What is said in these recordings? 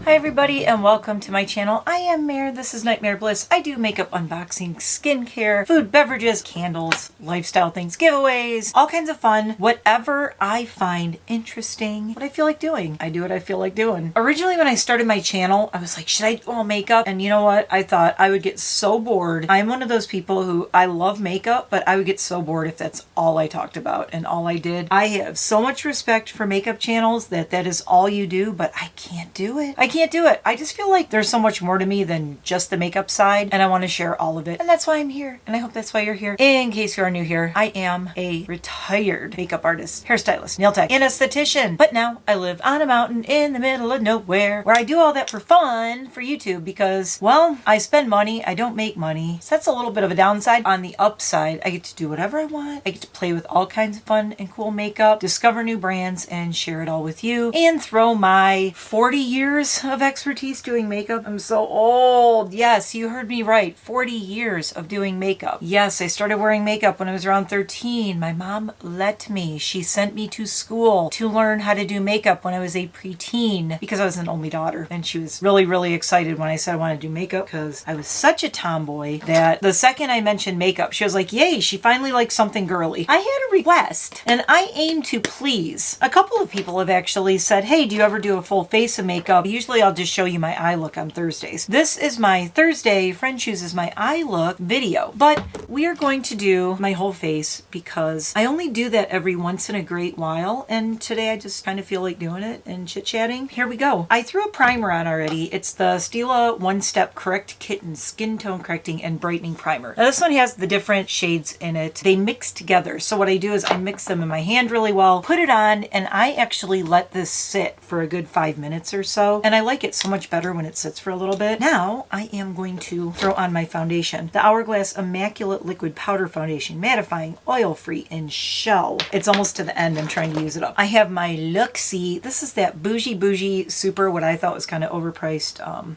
Hi everybody and welcome to my channel. I am Mare, this is NiteMare Bliss. I do makeup unboxing, skincare, food, beverages, candles, lifestyle things, giveaways, all kinds of fun. Whatever I find interesting, what I feel like doing. I do what I feel like doing. Originally when I started my channel, I was like, should I do all makeup? And you know what? I thought I would get so bored. I'm one of those people who I love makeup, but I would get so bored if that's all I talked about and all I did. I have so much respect for makeup channels that is all you do, but I can't do it. I can't do it. I just feel like there's so much more to me than just the makeup side, and I want to share all of it. And that's why I'm here. And I hope that's why you're here. In case you are new here, I am a retired makeup artist, hairstylist, nail tech, and esthetician. But now I live on a mountain in the middle of nowhere where I do all that for fun for YouTube because, well, I spend money, I don't make money. So that's a little bit of a downside. On the upside, I get to do whatever I want. I get to play with all kinds of fun and cool makeup, discover new brands, and share it all with you, and throw my 40 years of expertise doing makeup. I'm so old. Yes, you heard me right. 40 years of doing makeup. Yes, I started wearing makeup when I was around 13. My mom let me. She sent me to school to learn how to do makeup when I was a preteen because I was an only daughter. And she was really, really excited when I said I wanted to do makeup because I was such a tomboy that the second I mentioned makeup, she was like, yay, she finally likes something girly. I had a request and I aim to please. A couple of people have actually said, hey, do you ever do a full face of makeup? Usually I'll just show you my eye look on Thursdays. This is my Thursday friend chooses my eye look video, but we are going to do my whole face because I only do that every once in a great while, and today I just kind of feel like doing it and chit-chatting. Here we go. I threw a primer on already. It's the Stila One Step Correct Kitten Skin Tone Correcting and Brightening Primer. Now this one has the different shades in it. They mix together. So what I do is I mix them in my hand really well, put it on, and I actually let this sit for a good 5 minutes or so. And I like it so much better when it sits for a little bit. Now I am going to throw on my foundation. The Hourglass Immaculate Liquid Powder Foundation, mattifying, oil-free, and shell. It's almost to the end. I'm trying to use it up. I have my Luxie. This is that bougie super, what I thought was kind of overpriced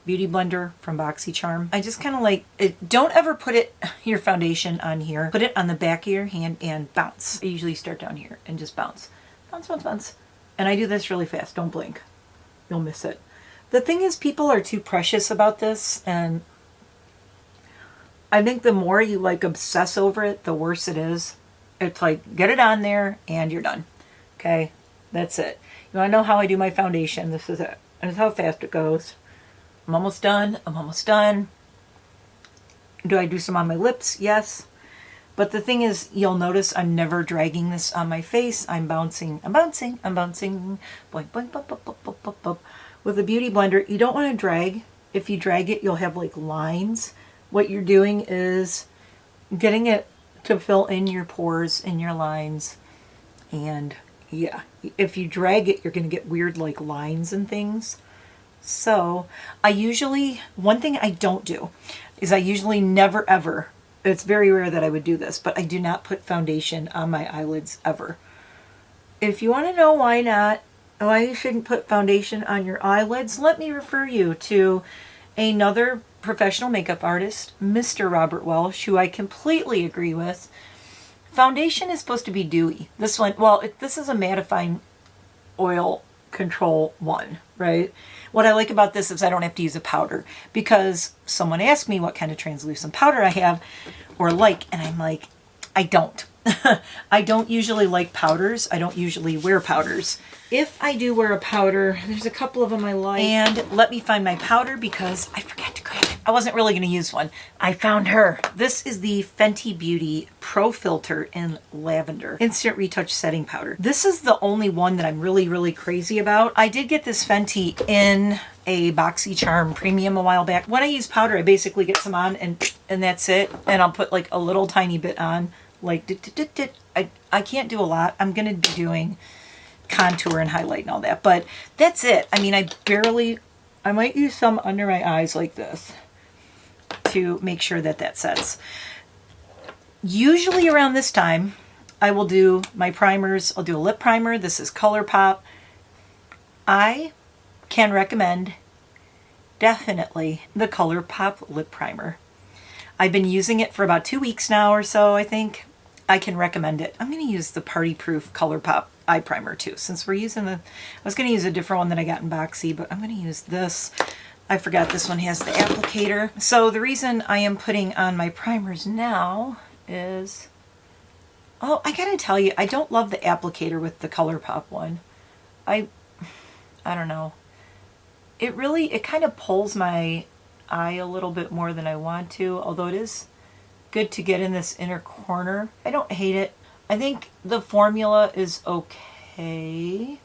beauty blender from BoxyCharm. I just kind of like it. Don't ever put your foundation on here. Put it on the back of your hand and bounce. I usually start down here and just bounce. Bounce, bounce, bounce. And I do this really fast. Don't blink. You'll miss it. The thing is, people are too precious about this, and I think the more you like obsess over it, the worse it is. It's like, get it on there and you're done. Okay? That's it. You want to know how I do my foundation? This is it. This is how fast it goes. I'm almost done. I'm almost done. Do I do some on my lips? Yes. But the thing is, you'll notice I'm never dragging this on my face. I'm bouncing. I'm bouncing. I'm bouncing. Boink, boink, boink, boink, boink, boink, boink, boink. With a beauty blender, you don't want to drag. If you drag it, you'll have like lines. What you're doing is getting it to fill in your pores and your lines. And yeah, if you drag it, you're going to get weird like lines and things. So I usually, one thing I don't do is I usually never ever, it's very rare that I would do this, but I do not put foundation on my eyelids ever. If you want to know why not, why you shouldn't put foundation on your eyelids, let me refer you to another professional makeup artist, Mr. Robert Welsh, who I completely agree with. Foundation is supposed to be dewy. This one, well, this is a mattifying oil control one, right? What I like about this is I don't have to use a powder because someone asked me what kind of translucent powder I have or like, and I'm like, I don't. I don't usually like powders. I don't usually wear powders. If I do wear a powder, there's a couple of them I like. And let me find my powder because I forgot to grab it. I wasn't really going to use one. I found her. This is the Fenty Beauty Pro Filter in Lavender Instant Retouch Setting Powder. This is the only one that I'm really, really crazy about. I did get this Fenty in a BoxyCharm premium a while back. When I use powder, I basically get some on and that's it. And I'll put like a little tiny bit on. Like, I can't do a lot. I'm going to be doing contour and highlight and all that, but that's it. I mean, I might use some under my eyes like this to make sure that that sets. Usually around this time, I will do my primers. I'll do a lip primer. This is ColourPop. I can recommend definitely the ColourPop lip primer. I've been using it for about 2 weeks now or so, I think. I can recommend it. I'm going to use the Party Proof ColourPop eye primer too, since we're using the, I was going to use a different one that I got in Boxy, but I'm going to use this. I forgot this one has the applicator. So the reason I am putting on my primers now is, oh, I gotta tell you, I don't love the applicator with the ColourPop one. I don't know. It kind of pulls my eye a little bit more than I want to, although it is good to get in this inner corner. I don't hate it. I think the formula is okay,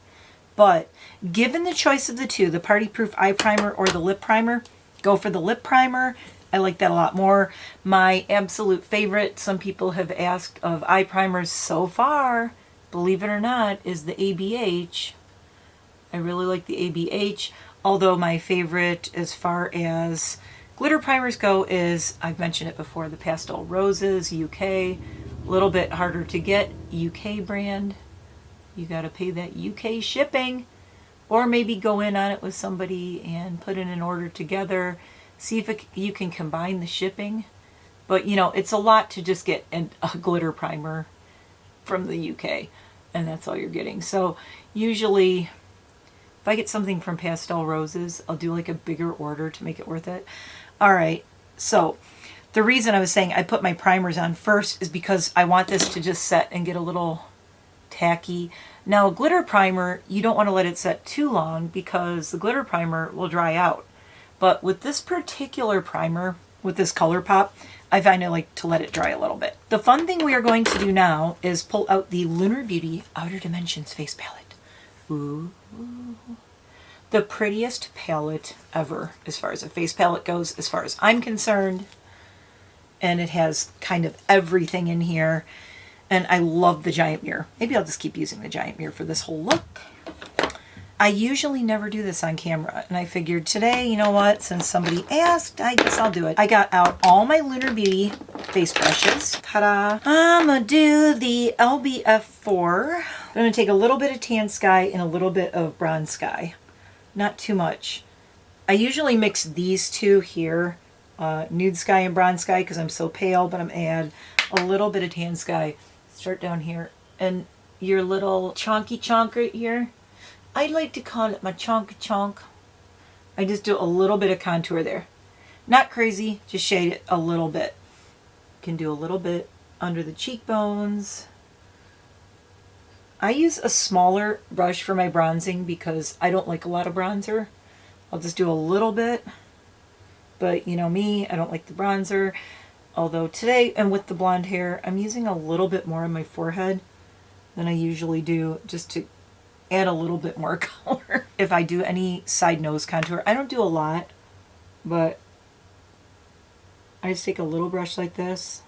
but given the choice of the two, the Party Proof Eye Primer or the Lip Primer, go for the Lip Primer. I like that a lot more. My absolute favorite, some people have asked, of eye primers so far, believe it or not, is the ABH. I really like the ABH, although my favorite as far as glitter primers go is, I've mentioned it before, the Pastel Roses, UK. A little bit harder to get, UK brand. You gotta pay that UK shipping, or maybe go in on it with somebody and put in an order together. See if you can combine the shipping. But you know, it's a lot to just get a glitter primer from the UK, and that's all you're getting. So usually if I get something from Pastel Roses, I'll do like a bigger order to make it worth it. All right, so the reason I was saying I put my primers on first is because I want this to just set and get a little tacky. Now, a glitter primer, you don't want to let it set too long because the glitter primer will dry out. But with this particular primer, with this ColourPop, I find I like to let it dry a little bit. The fun thing we are going to do now is pull out the Lunar Beauty Outer Dimensions face palette. Ooh. The prettiest palette ever as far as a face palette goes, as far as I'm concerned. And it has kind of everything in here. And I love the giant mirror. Maybe I'll just keep using the giant mirror for this whole look. I usually never do this on camera, and I figured today, you know what, since somebody asked, I guess I'll do it. I got out all my Lunar Beauty face brushes. Ta-da! I'm gonna do the LBF4. I'm gonna take a little bit of Tan Sky and a little bit of Bronze Sky. Not too much. I usually mix these two here, Nude Sky and Bronze Sky, because I'm so pale, but I'm gonna add a little bit of Tan Sky. Start down here. And your little chonky chonk right here, I like to call it my chonk chonk. I just do a little bit of contour there. Not crazy, just shade it a little bit. Can do a little bit under the cheekbones. I use a smaller brush for my bronzing because I don't like a lot of bronzer. I'll just do a little bit. But you know me, I don't like the bronzer. Although today, and with the blonde hair, I'm using a little bit more on my forehead than I usually do, just to add a little bit more color. If I do any side nose contour, I don't do a lot, but I just take a little brush like this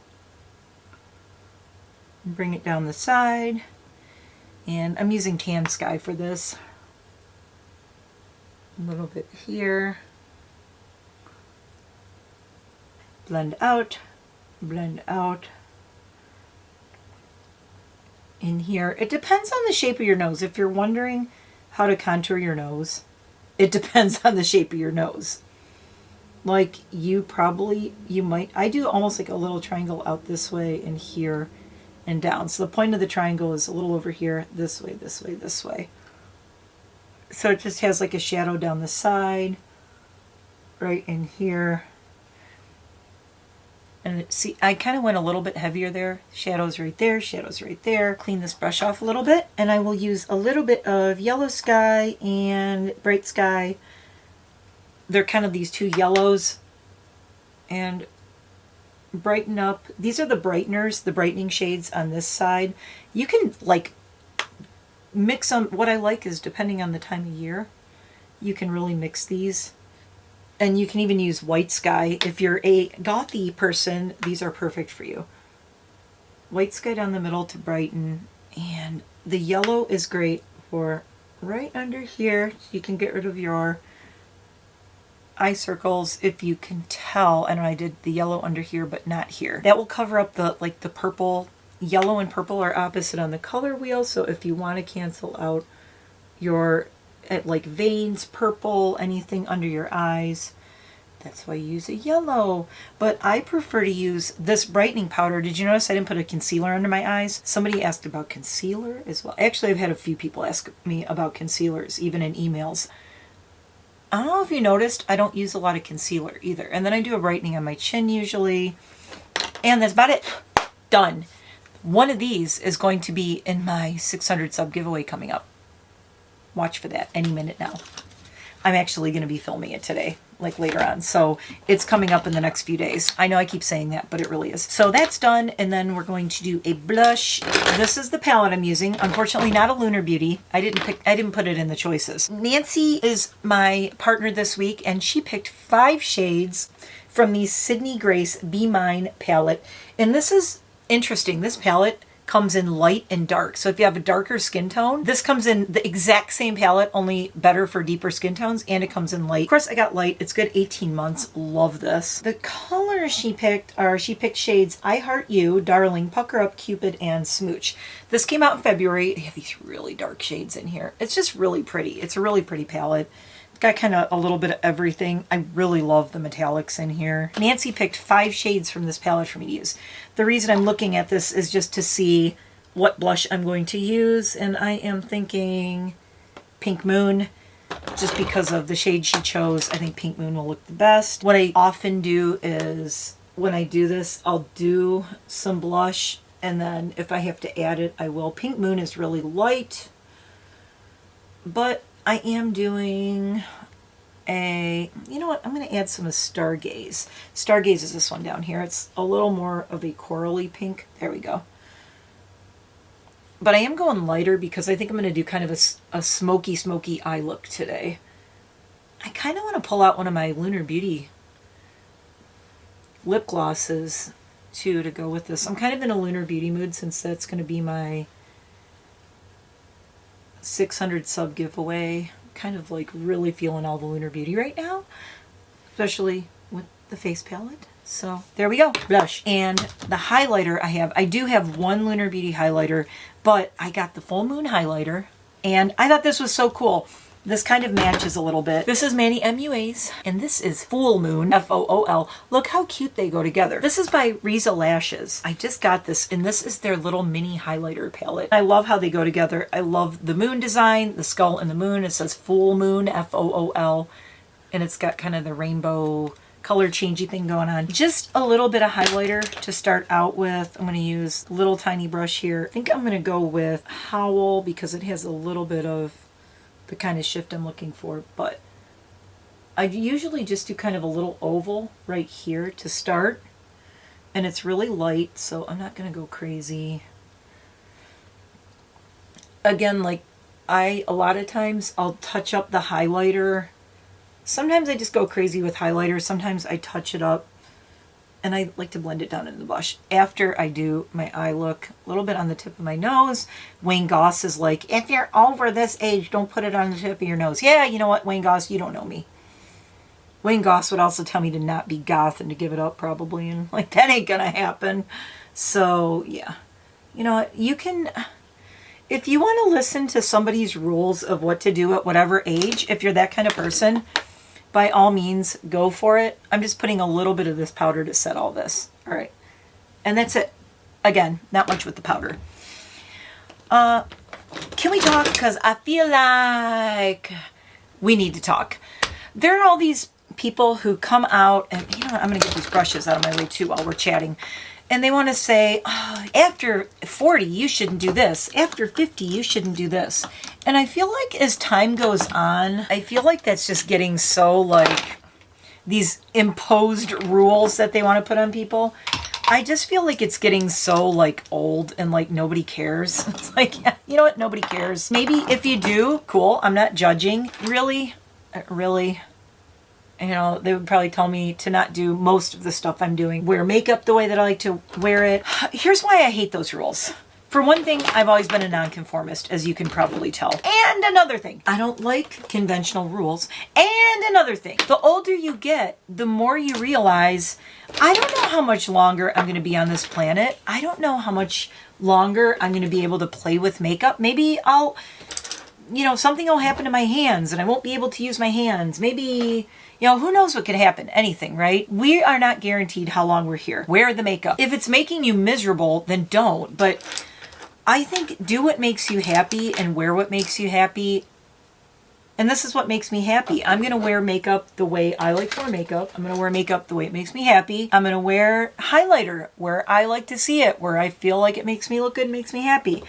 and bring it down the side. And I'm using Tan Sky for this. A little bit here. Blend out, blend out. In here. It depends on the shape of your nose. If you're wondering how to contour your nose, it depends on the shape of your nose. Like you might, I do almost like a little triangle out this way and here and down. So the point of the triangle is a little over here, this way, this way, this way. So it just has like a shadow down the side, right in here. And see, I kind of went a little bit heavier there. Shadows right there, shadows right there. Clean this brush off a little bit. And I will use a little bit of Yellow Sky and Bright Sky. They're kind of these two yellows. And brighten up. These are the brighteners, the brightening shades on this side. You can like mix them. What I like is depending on the time of year, you can really mix these. And you can even use White Sky. If you're a gothy person, these are perfect for you. White Sky down the middle to brighten. And the yellow is great for right under here. You can get rid of your eye circles if you can tell. And I did the yellow under here, but not here. That will cover up the the purple. Yellow and purple are opposite on the color wheel. So if you want to cancel out your like veins, purple, anything under your eyes, That's why you use a yellow. But I prefer to use this brightening powder. Did you notice I didn't put a concealer under my eyes? Somebody asked about concealer as well. Actually, I've had a few people ask me about concealers, even in emails. I don't know if you noticed, I don't use a lot of concealer either. And then I do a brightening on my chin usually. And that's about it. Done. One of these is going to be in my 600 sub giveaway coming up. Watch for that any minute now. I'm actually going to be filming it today, like later on. So it's coming up in the next few days. I know I keep saying that, but it really is. So that's done. And then we're going to do a blush. This is the palette I'm using. Unfortunately, not a Lunar Beauty. I didn't put it in the choices. Nancy is my partner this week, and she picked 5 shades from the Sydney Grace Be Mine palette. And this is interesting. This palette comes in light and dark. So if you have a darker skin tone, this comes in the exact same palette, only better for deeper skin tones, and it comes in light. Of course, I got light. It's good 18 months. Love this. The colors she picked are, she picked shades I Heart You, Darling, Pucker Up, Cupid, and Smooch. This came out in February. They have these really dark shades in here. It's just really pretty. It's a really pretty palette. It's got kind of a little bit of everything. I really love the metallics in here. Nancy picked 5 shades from this palette for me to use. The reason I'm looking at this is just to see what blush I'm going to use, and I am thinking Pink Moon, just because of the shade she chose. I think Pink Moon will look the best. What I often do is, when I do this, I'll do some blush, and then if I have to add it, I will. Pink Moon is really light, but I am doing a, you know what, I'm going to add some of Stargaze. Stargaze is this one down here. It's a little more of a corally pink. There we go. But I am going lighter because I think I'm going to do kind of a smoky eye look today. I kind of want to pull out one of my Lunar Beauty lip glosses too to go with this. I'm kind of in a Lunar Beauty mood since that's going to be my 600 sub giveaway. Kind of like really feeling all the Lunar Beauty right now, especially with the face palette. So there we go, blush. And the highlighter I do have one Lunar Beauty highlighter, but I got the Full Moon highlighter, and I thought this was so cool. This kind of matches a little bit. This is Manny MUA's, and this is Full Moon, F-O-O-L. Look how cute they go together. This is by Riza Lashes. I just got this, and this is their little mini highlighter palette. I love how they go together. I love the moon design, the skull and the moon. It says Full Moon, F-O-O-L, and it's got kind of the rainbow color changey thing going on. Just a little bit of highlighter to start out with. I'm going to use a little tiny brush here. I think I'm going to go with Howl because it has a little bit of the kind of shift I'm looking for, but I usually just do kind of a little oval right here to start, and it's really light, so I'm not going to go crazy. Again, like a lot of times I'll touch up the highlighter. Sometimes I just go crazy with highlighter. Sometimes I touch it up, and I like to blend it down in the blush after I do my eye look. A little bit on the tip of my nose. Wayne Goss is like, if you're over this age, don't put it on the tip of your nose. Yeah, you know what, Wayne Goss, you don't know me. Wayne Goss would also tell me to not be goth and to give it up probably, and like that ain't gonna happen. So yeah, you know what, you can, if you want to listen to somebody's rules of what to do at whatever age, if you're that kind of person, by all means, go for it. I'm just putting a little bit of this powder to set all this. All right. And that's it. Again, not much with the powder. Can we talk? Because I feel like we need to talk. There are all these people who come out, and you know what, I'm going to get these brushes out of my way too while we're chatting. And they want to say, oh, after 40, you shouldn't do this. After 50, you shouldn't do this. And I feel like as time goes on, I feel like that's just getting so like these imposed rules that they want to put on people. I just feel like it's getting so like old and like nobody cares. It's like, yeah, you know what? Nobody cares. Maybe if you do, cool. I'm not judging. Really, you know, they would probably tell me to not do most of the stuff I'm doing. Wear makeup the way that I like to wear it. Here's why I hate those rules. For one thing, I've always been a nonconformist, as you can probably tell. And another thing, I don't like conventional rules. And another thing, the older you get, the more you realize, I don't know how much longer I'm going to be on this planet. I don't know how much longer I'm going to be able to play with makeup. Maybe I'll, you know, something will happen to my hands and I won't be able to use my hands. Maybe, You know, who knows what could happen? Anything, right? We are not guaranteed how long we're here. Wear the makeup. If it's making you miserable, then don't. But I think do what makes you happy and wear what makes you happy. And this is what makes me happy. I'm going to wear makeup the way I like to wear makeup. I'm going to wear makeup the way it makes me happy. I'm going to wear highlighter where I like to see it, where I feel like it makes me look good, makes me happy.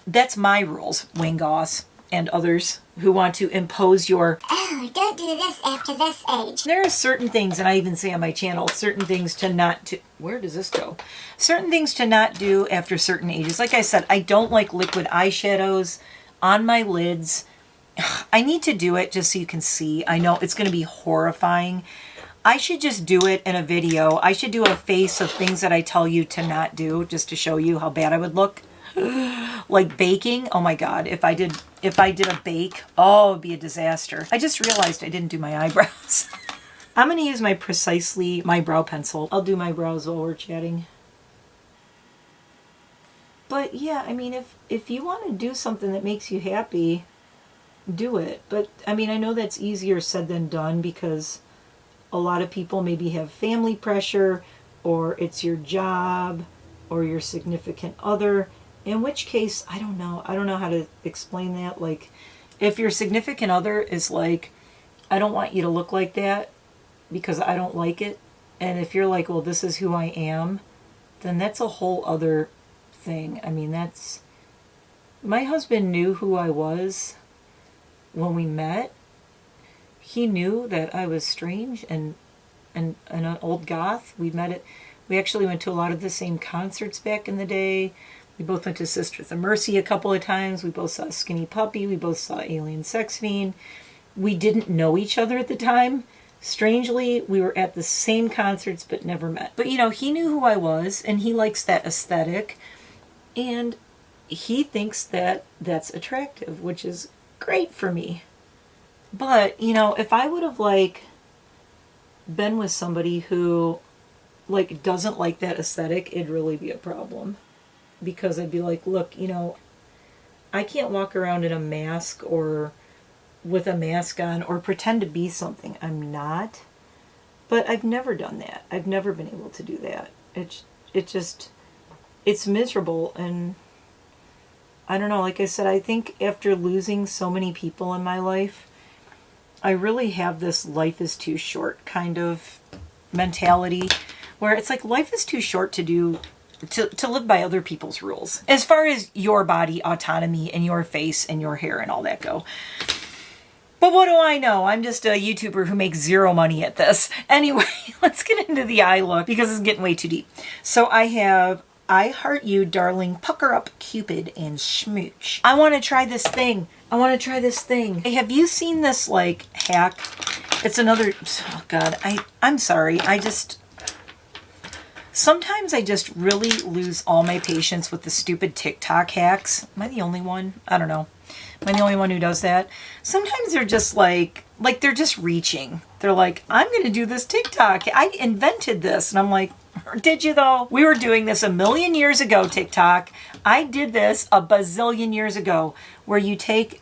That's my rules, Wayne Goss and others who want to impose your, oh, don't do this after this age. There are certain things, and I even say on my channel, certain things to not do. Where does this go? Certain things to not do after certain ages. Like I said, I don't like liquid eyeshadows on my lids. I need to do it just so you can see. I know it's going to be horrifying. I should just do it in a video. I should do a face of things that I tell you to not do just to show you how bad I would look. Like baking. Oh my God. If I did a bake, oh, it'd be a disaster. I just realized I didn't do my eyebrows. I'm going to use my brow pencil. I'll do my brows while we're chatting. But yeah, I mean, if you want to do something that makes you happy, do it. But I mean, I know that's easier said than done because a lot of people maybe have family pressure, or it's your job or your significant other, in which case I don't know how to explain that. Like, if your significant other is like, I don't want you to look like that because I don't like it, and if you're like, well, this is who I am, then that's a whole other thing. I mean, that's, my husband knew who I was when we met. He knew that I was strange and an old goth. We actually went to a lot of the same concerts back in the day. We both went to Sisters of Mercy a couple of times. We both saw Skinny Puppy. We both saw Alien Sex Fiend. We didn't know each other at the time. Strangely, we were at the same concerts but never met. But you know, he knew who I was, and he likes that aesthetic, and he thinks that that's attractive, which is great for me. But you know, if I would have like been with somebody who like doesn't like that aesthetic, it'd really be a problem, because I'd be like, look, you know, I can't walk around in a mask or with a mask on or pretend to be something I'm not. But I've never done that. I've never been able to do that. It's miserable. And I don't know, like I said, I think after losing so many people in my life, I really have this life is too short kind of mentality, where it's like life is too short to live by other people's rules, as far as your body autonomy and your face and your hair and all that go. But what do I know? I'm just a YouTuber who makes zero money at this. Anyway, let's get into the eye look because it's getting way too deep. So I have I Heart You, Darling, Pucker Up, Cupid, and Smooch. I want to try this thing. Hey, have you seen this like hack? It's another, oh God, I'm sorry. Sometimes I just really lose all my patience with the stupid TikTok hacks. Am I the only one? I don't know. Am I the only one who does that? Sometimes they're just like they're just reaching. They're like, I'm going to do this TikTok. I invented this. And I'm like, did you though? We were doing this a million years ago, TikTok. I did this a bazillion years ago, where you take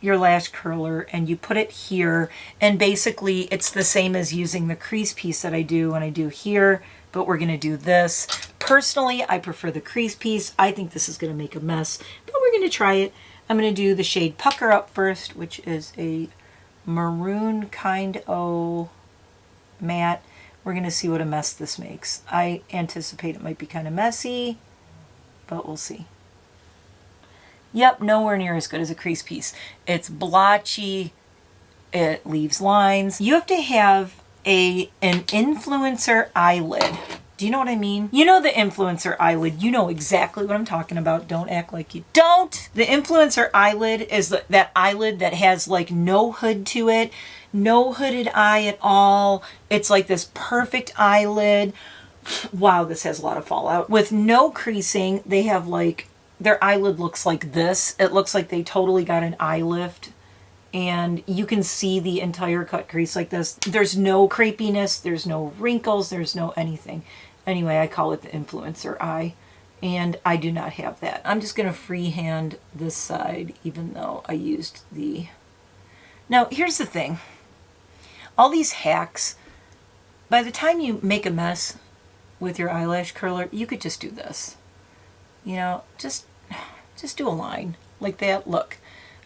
your lash curler and you put it here, and basically it's the same as using the crease piece that I do when I do here, but we're going to do this. Personally, I prefer the crease piece. I think this is going to make a mess, but we're going to try it. I'm going to do the shade Pucker Up first, which is a maroon kind of matte. We're going to see what a mess this makes. I anticipate it might be kind of messy, but we'll see. Yep, nowhere near as good as a crease piece. It's blotchy. It leaves lines. You have to have an influencer eyelid. Do you know what I mean? You know the influencer eyelid. You know exactly what I'm talking about. Don't act like you don't. The influencer eyelid is that eyelid that has like no hood to it. No hooded eye at all. It's like this perfect eyelid. Wow, this has a lot of fallout. With no creasing, they have like, their eyelid looks like this. It looks like they totally got an eye lift. And you can see the entire cut crease like this. There's no crepiness. There's no wrinkles. There's no anything. Anyway, I call it the influencer eye. And I do not have that. I'm just going to freehand this side, even though I used the Now, here's the thing. All these hacks, by the time you make a mess with your eyelash curler, you could just do this. You know, just do a line like that. Look,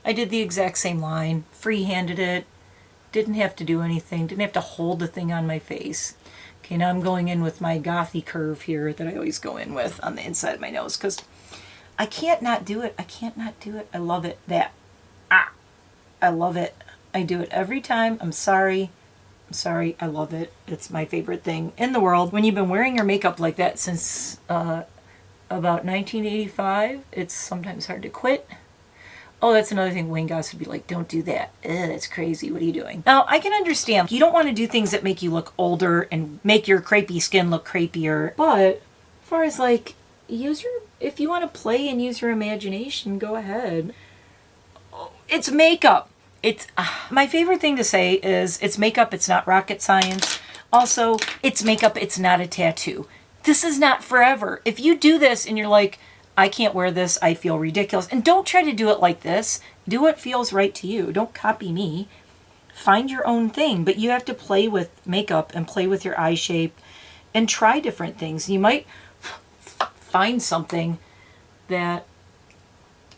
I did the exact same line, free-handed it, didn't have to do anything, didn't have to hold the thing on my face. Okay, now I'm going in with my gothy curve here that I always go in with on the inside of my nose because I can't not do it. I can't not do it. I love it. I love it. I do it every time. I'm sorry. I love it. It's my favorite thing in the world. When you've been wearing your makeup like that since about 1985, it's sometimes hard to quit. Oh, that's another thing. Wayne Goss would be like, don't do that. That's crazy. What are you doing? Now, I can understand. You don't want to do things that make you look older and make your crepey skin look crepier. But as far as like, if you want to play and use your imagination, go ahead. It's makeup. It's my favorite thing to say is it's makeup, it's not rocket science. Also, it's makeup, it's not a tattoo. This is not forever. If you do this and you're like, I can't wear this, I feel ridiculous. And don't try to do it like this. Do what feels right to you. Don't copy me. Find your own thing. But you have to play with makeup and play with your eye shape and try different things. You might find something that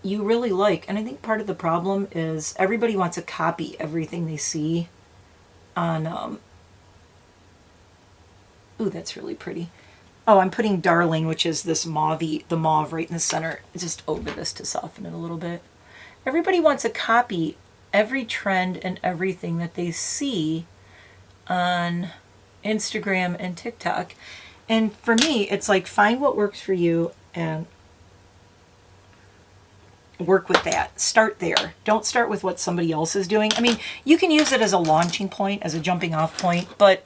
you really like. And I think part of the problem is everybody wants to copy everything they see on, ooh, that's really pretty. Oh, I'm putting Darling, which is this the mauve right in the center, just over this to soften it a little bit. Everybody wants to copy every trend and everything that they see on Instagram and TikTok. And for me, it's like, find what works for you and work with that. Start there. Don't start with what somebody else is doing. I mean, you can use it as a launching point, as a jumping off point, but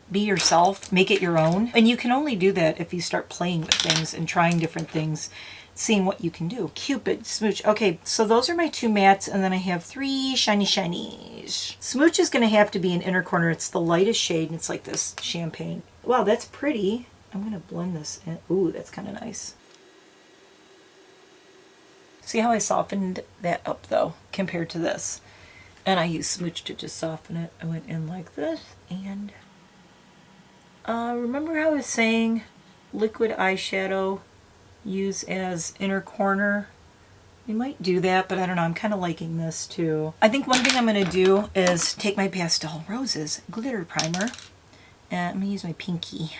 be yourself, make it your own. And you can only do that if you start playing with things and trying different things, seeing what you can do. Cupid, Smooch. Okay, so those are my two mattes, and then I have 3 shiny shinies. Smooch is going to have to be an inner corner. It's the lightest shade, and it's like this champagne. Wow, that's pretty. I'm going to blend this in. Ooh, that's kind of nice. See how I softened that up, though, compared to this? And I used Smooch to just soften it. I went in like this, and remember how I was saying liquid eyeshadow use as inner corner? You might do that, but I don't know. I'm kind of liking this too. I think one thing I'm going to do is take my Pastel Roses glitter primer, and I'm going to use my pinky.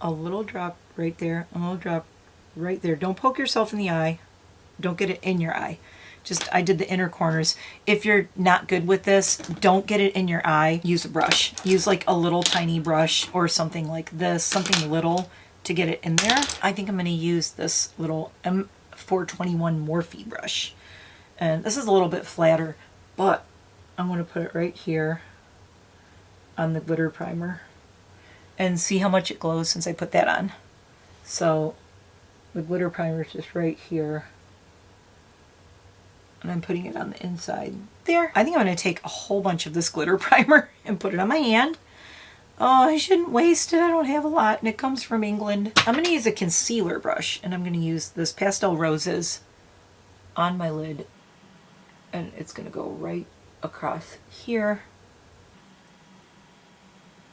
A little drop right there, a little drop right there. Don't poke yourself in the eye. Don't get it in your eye. Just, I did the inner corners. If you're not good with this, don't get it in your eye. Use a brush. Use like a little tiny brush or something like this, something little to get it in there. I think I'm going to use this little M421 Morphe brush. And this is a little bit flatter, but I'm going to put it right here on the glitter primer and see how much it glows since I put that on. So the glitter primer is just right here. And I'm putting it on the inside there. I think I'm going to take a whole bunch of this glitter primer and put it on my hand. Oh, I shouldn't waste it. I don't have a lot, and it comes from England. I'm going to use a concealer brush, and I'm going to use this Pastel Roses on my lid. And it's going to go right across here.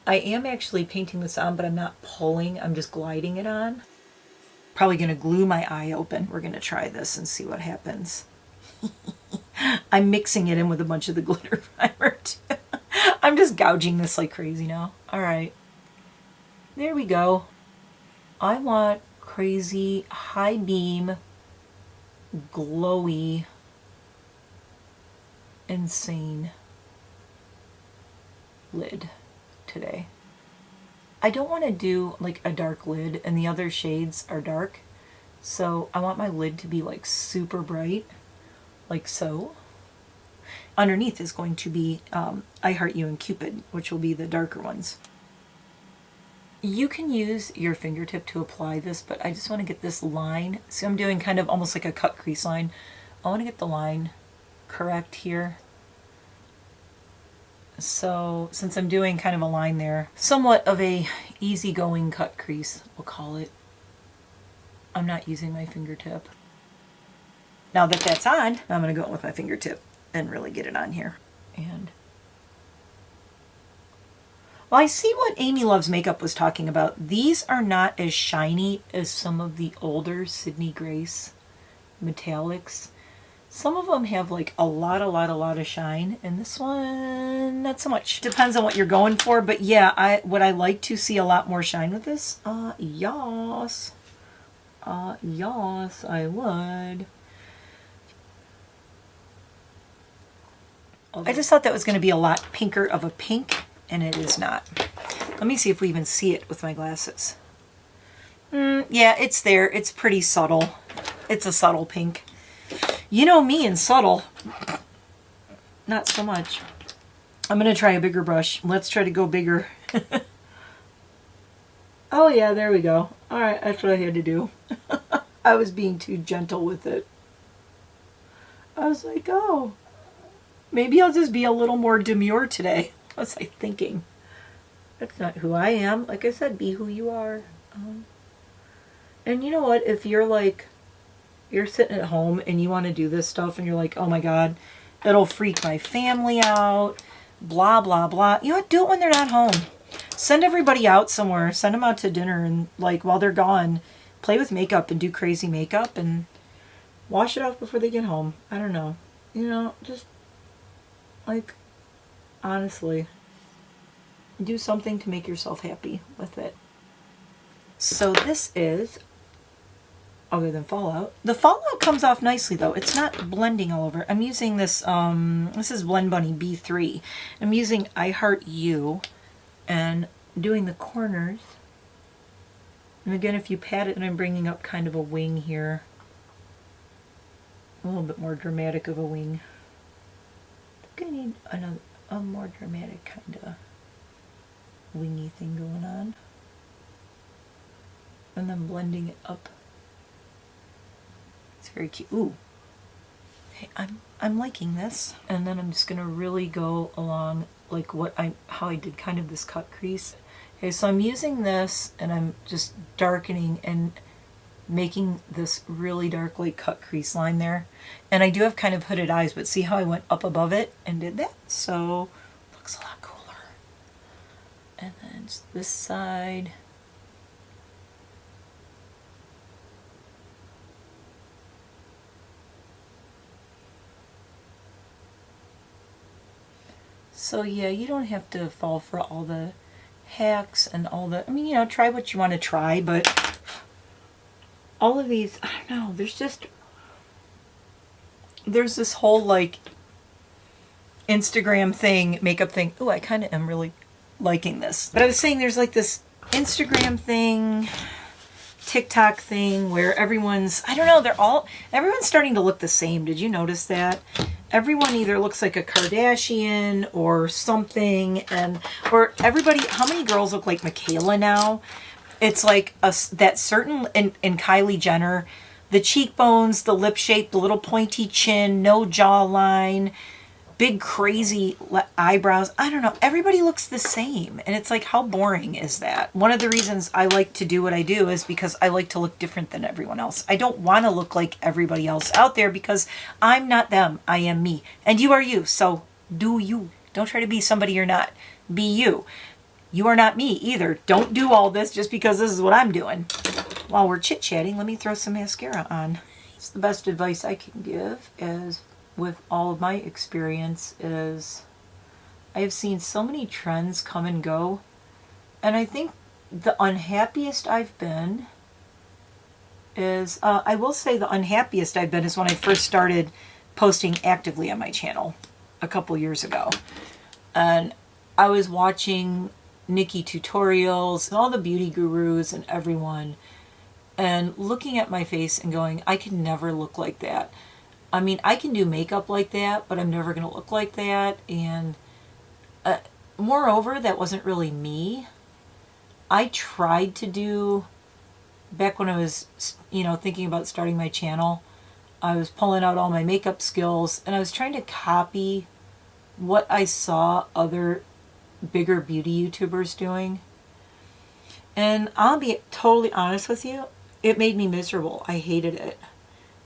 I am actually painting this on, but I'm not pulling. I'm just gliding it on. Probably going to glue my eye open. We're going to try this and see what happens. I'm mixing it in with a bunch of the glitter primer too. I'm just gouging this like crazy now. Alright. There we go. I want crazy, high beam, glowy, insane lid today. I don't want to do like a dark lid and the other shades are dark. So I want my lid to be like super bright. Like so. Underneath is going to be I Heart You and Cupid, which will be the darker ones. You can use your fingertip to apply this, but I just want to get this line. So I'm doing kind of almost like a cut crease line. I want to get the line correct here. So since I'm doing kind of a line there, somewhat of a easygoing cut crease, we'll call it. I'm not using my fingertip. Now that that's on, I'm going to go in with my fingertip and really get it on here. And well, I see what Amy Loves Makeup was talking about. These are not as shiny as some of the older Sydney Grace metallics. Some of them have like a lot of shine, and this one not so much. Depends on what you're going for, but yeah, would I like to see a lot more shine with this? Yes. Yes, I would. I just thought that was going to be a lot pinker of a pink, and it is not. Let me see if we even see it with my glasses. Yeah, it's there. It's pretty subtle. It's a subtle pink. You know me and subtle. Not so much. I'm going to try a bigger brush. Let's try to go bigger. Oh yeah, there we go. Alright, that's what I had to do. I was being too gentle with it. I was like, oh, maybe I'll just be a little more demure today. What was I thinking? That's not who I am. Like I said, be who you are. And you know what? If you're like, you're sitting at home and you want to do this stuff and you're like, oh my God, it'll freak my family out, blah, blah, blah. You know what? Do it when they're not home. Send everybody out somewhere. Send them out to dinner, and like while they're gone, play with makeup and do crazy makeup and wash it off before they get home. I don't know. You know, just like, honestly, do something to make yourself happy with it. So this is, other than Fallout. The Fallout comes off nicely though. It's not blending all over. I'm using this, this is Blend Bunny B3. I'm using I Heart You and doing the corners. And again, if you pat it, and I'm bringing up kind of a wing here. A little bit more dramatic of a wing. I think I need a more dramatic kind of wingy thing going on. And then blending it up. It's very cute. Ooh. Hey, I'm liking this. And then I'm just gonna really go along like how I did kind of this cut crease. Okay, so I'm using this and I'm just darkening and making this really dark like cut crease line there. And I do have kind of hooded eyes, but see how I went up above it and did that? So looks a lot cooler. And then this side. So yeah, you don't have to fall for all the hacks and all the, I mean, you know, try what you want to try, but all of these, I don't know, there's this whole like Instagram thing, makeup thing. Oh, I kind of am really liking this. But I was saying there's like this Instagram thing, TikTok thing where everyone's, I don't know, everyone's starting to look the same. Did you notice that? Everyone either looks like a Kardashian or something, or everybody, how many girls look like Michaela now? It's like that certain, and Kylie Jenner, the cheekbones, the lip shape, the little pointy chin, no jawline, big crazy eyebrows. I don't know. Everybody looks the same. And it's like, how boring is that? One of the reasons I like to do what I do is because I like to look different than everyone else. I don't want to look like everybody else out there because I'm not them. I am me. And you are you. So do you. Don't try to be somebody you're not. Be you. You are not me either. Don't do all this just because this is what I'm doing. While we're chit-chatting, let me throw some mascara on. It's the best advice I can give is, with all of my experience, is I have seen so many trends come and go, and I think the unhappiest I've been is, I will say the unhappiest I've been is when I first started posting actively on my channel a couple years ago. And I was watching Nikki tutorials and all the beauty gurus and everyone, and looking at my face and going, I can never look like that. I mean, I can do makeup like that, but I'm never going to look like that. And moreover, that wasn't really me. I tried to do, back when I was, you know, thinking about starting my channel, I was pulling out all my makeup skills and I was trying to copy what I saw other bigger beauty YouTubers doing. And I'll be totally honest with you, it made me miserable. I hated it.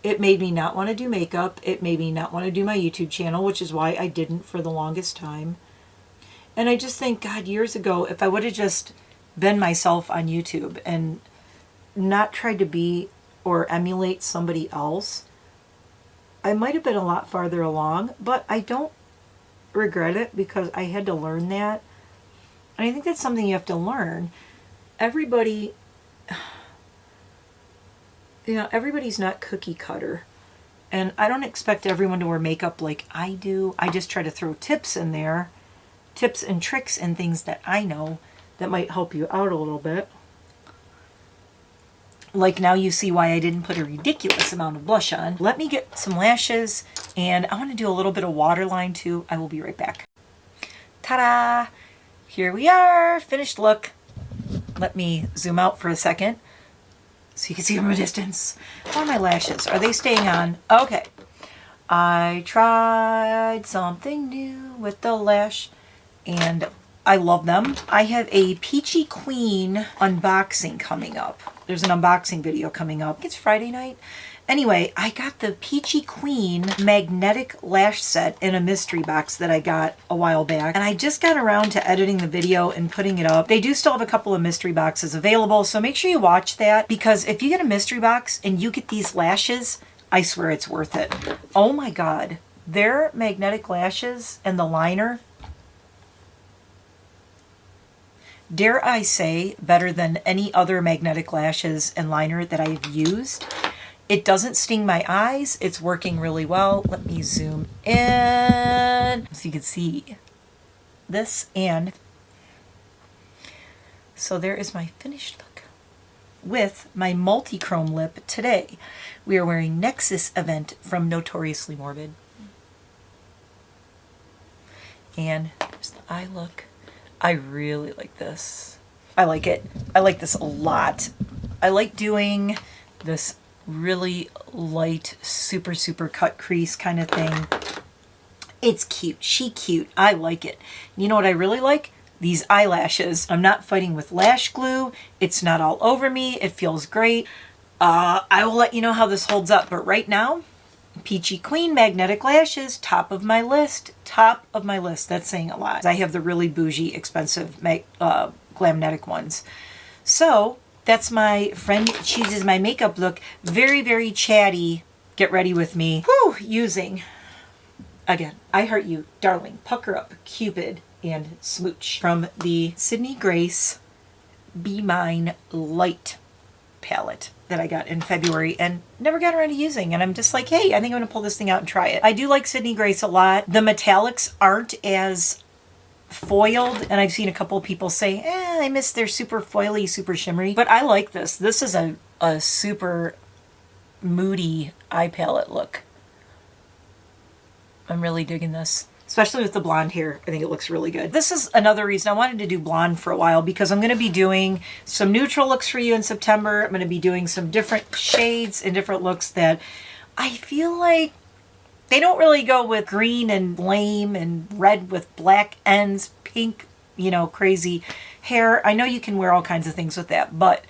It made me not want to do makeup. It made me not want to do my YouTube channel, which is why I didn't for the longest time. And I just think, God, years ago, if I would have just been myself on YouTube and not tried to be or emulate somebody else, I might have been a lot farther along, but I don't regret it because I had to learn that. And I think that's something you have to learn. Everybody, everybody's not cookie cutter. And I don't expect everyone to wear makeup like I do. I just try to throw tips in there, tips and tricks and things that I know that might help you out a little bit. Like now you see why I didn't put a ridiculous amount of blush on. Let me get some lashes, and I want to do a little bit of waterline too. I will be right back. Ta-da! Here we are, finished look. Let me zoom out for a second so you can see from a distance. How are my lashes? Are they staying on? Okay. I tried something new with the lash and I love them. I have a Peachy Queen unboxing coming up. There's an unboxing video coming up. It's Friday night. Anyway, I got the Peachy Queen magnetic lash set in a mystery box that I got a while back. And I just got around to editing the video and putting it up. They do still have a couple of mystery boxes available, so make sure you watch that. Because if you get a mystery box and you get these lashes, I swear it's worth it. Oh my God. Their magnetic lashes and the liner, dare I say, better than any other magnetic lashes and liner that I've used. It doesn't sting my eyes. It's working really well. Let me zoom in so you can see this. And so there is my finished look with my multi-chrome lip today. We are wearing Nexus Event from Notoriously Morbid. And there's the eye look. I really like this. I like it. I like this a lot. I like doing this really light, super, super cut crease kind of thing. It's cute. She cute. I like it. You know what I really like? These eyelashes. I'm not fighting with lash glue. It's not all over me. It feels great. I will let you know how this holds up. But right now, Peachy Queen magnetic lashes, top of my list. Top of my list. That's saying a lot. I have the really bougie, expensive Glamnetic ones. So that's my friend chooses my makeup look. Very, very chatty. Get ready with me. Whew, using, again, I Heart You, Darling, Pucker Up, Cupid, and Smooch from the Sydney Grace Be Mine Light palette that I got in February and never got around to using. And I'm just like, hey, I think I'm going to pull this thing out and try it. I do like Sydney Grace a lot. The metallics aren't as foiled, and I've seen a couple of people say, I miss their super foily, super shimmery, but I like this. This is a super moody eye palette look. I'm really digging this, especially with the blonde hair. I think it looks really good. This is another reason I wanted to do blonde for a while, because I'm going to be doing some neutral looks for you in September. I'm going to be doing some different shades and different looks that I feel like they don't really go with green and lame and red with black ends, pink, crazy hair. I know you can wear all kinds of things with that, but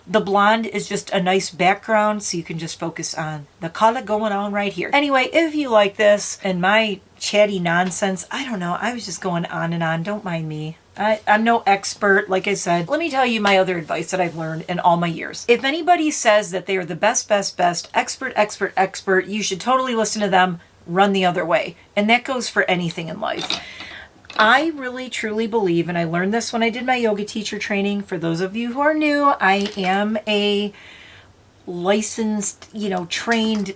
the blonde is just a nice background, so you can just focus on the color going on right here. Anyway, if you like this and my chatty nonsense, I don't know, I was just going on and on. Don't mind me. I'm no expert, like I said. Let me tell you my other advice that I've learned in all my years. If anybody says that they are the best, expert, you should totally listen to them, run the other way. And that goes for anything in life. I really, truly believe, and I learned this when I did my yoga teacher training. For those of you who are new, I am a licensed, trained,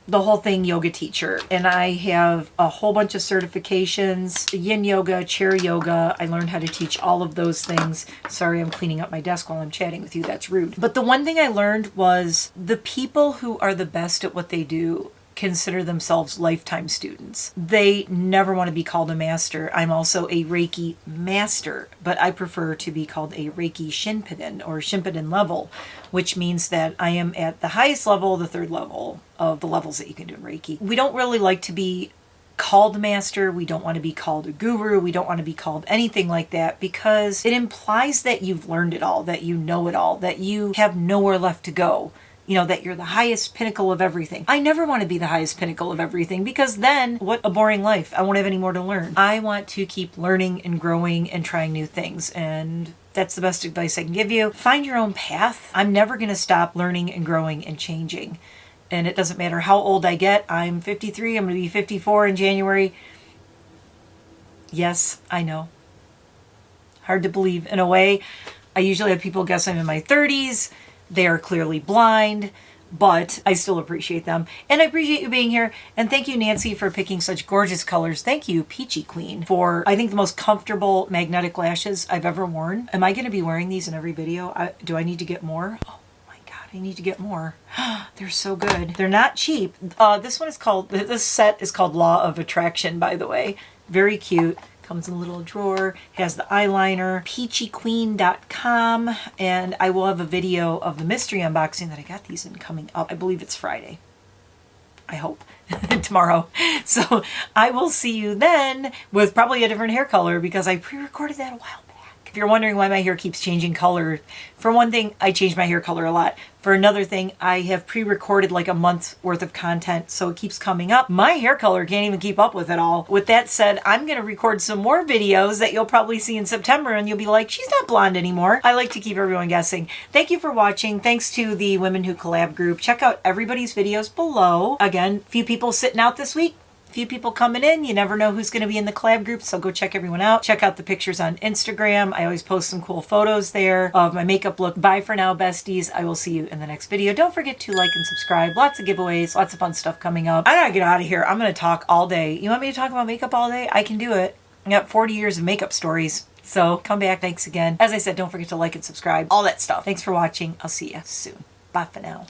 the whole thing yoga teacher. And I have a whole bunch of certifications, yin yoga, chair yoga. I learned how to teach all of those things. Sorry, I'm cleaning up my desk while I'm chatting with you. That's rude. But the one thing I learned was the people who are the best at what they do consider themselves lifetime students. They never want to be called a master. I'm also a Reiki master, but I prefer to be called a Reiki Shinpiden or Shinpiden level, which means that I am at the highest level, the third level of the levels that you can do in Reiki. We don't really like to be called master. We don't want to be called a guru. We don't want to be called anything like that, because it implies that you've learned it all, that you know it all, that you have nowhere left to go. you know, that you're the highest pinnacle of everything. I never want to be the highest pinnacle of everything, because then what a boring life. I won't have any more to learn. I want to keep learning and growing and trying new things, and that's the best advice I can give you. Find your own path. I'm never going to stop learning and growing and changing. And it doesn't matter how old I get. I'm 53. I'm going to be 54 in January. Yes, I know. Hard to believe in a way. I usually have people guess I'm in my 30s. They are clearly blind, but I still appreciate them. And I appreciate you being here. And thank you, Nancy, for picking such gorgeous colors. Thank you, Peachy Queen, for, I think, the most comfortable magnetic lashes I've ever worn. Am I going to be wearing these in every video? Do I need to get more? Oh my God, I need to get more. They're so good. They're not cheap. This set is called Law of Attraction, by the way. Very cute. Comes in a little drawer, has the eyeliner, peachyqueen.com, and I will have a video of the mystery unboxing that I got these in coming up. I believe it's Friday. I hope. Tomorrow. So I will see you then with probably a different hair color, because I pre-recorded that a while back. If you're wondering why my hair keeps changing color, for one thing, I change my hair color a lot. For another thing, I have pre-recorded like a month's worth of content, so it keeps coming up. My hair color can't even keep up with it all. With that said, I'm going to record some more videos that you'll probably see in September, and you'll be like, she's not blonde anymore. I like to keep everyone guessing. Thank you for watching. Thanks to the Women Who Collab group. Check out everybody's videos below. Again, few people sitting out this week. Few people coming in. You never know who's going to be in the collab group, so go check everyone out. Check out the pictures on Instagram. I always post some cool photos there of my makeup look. Bye for now, besties. I will see you in the next video. Don't forget to like and subscribe. Lots of giveaways, lots of fun stuff coming up. I gotta get out of here. I'm going to talk all day. You want me to talk about makeup all day? I can do it. I got 40 years of makeup stories. So come back. Thanks again. As I said, don't forget to like and subscribe. All that stuff. Thanks for watching. I'll see you soon. Bye for now.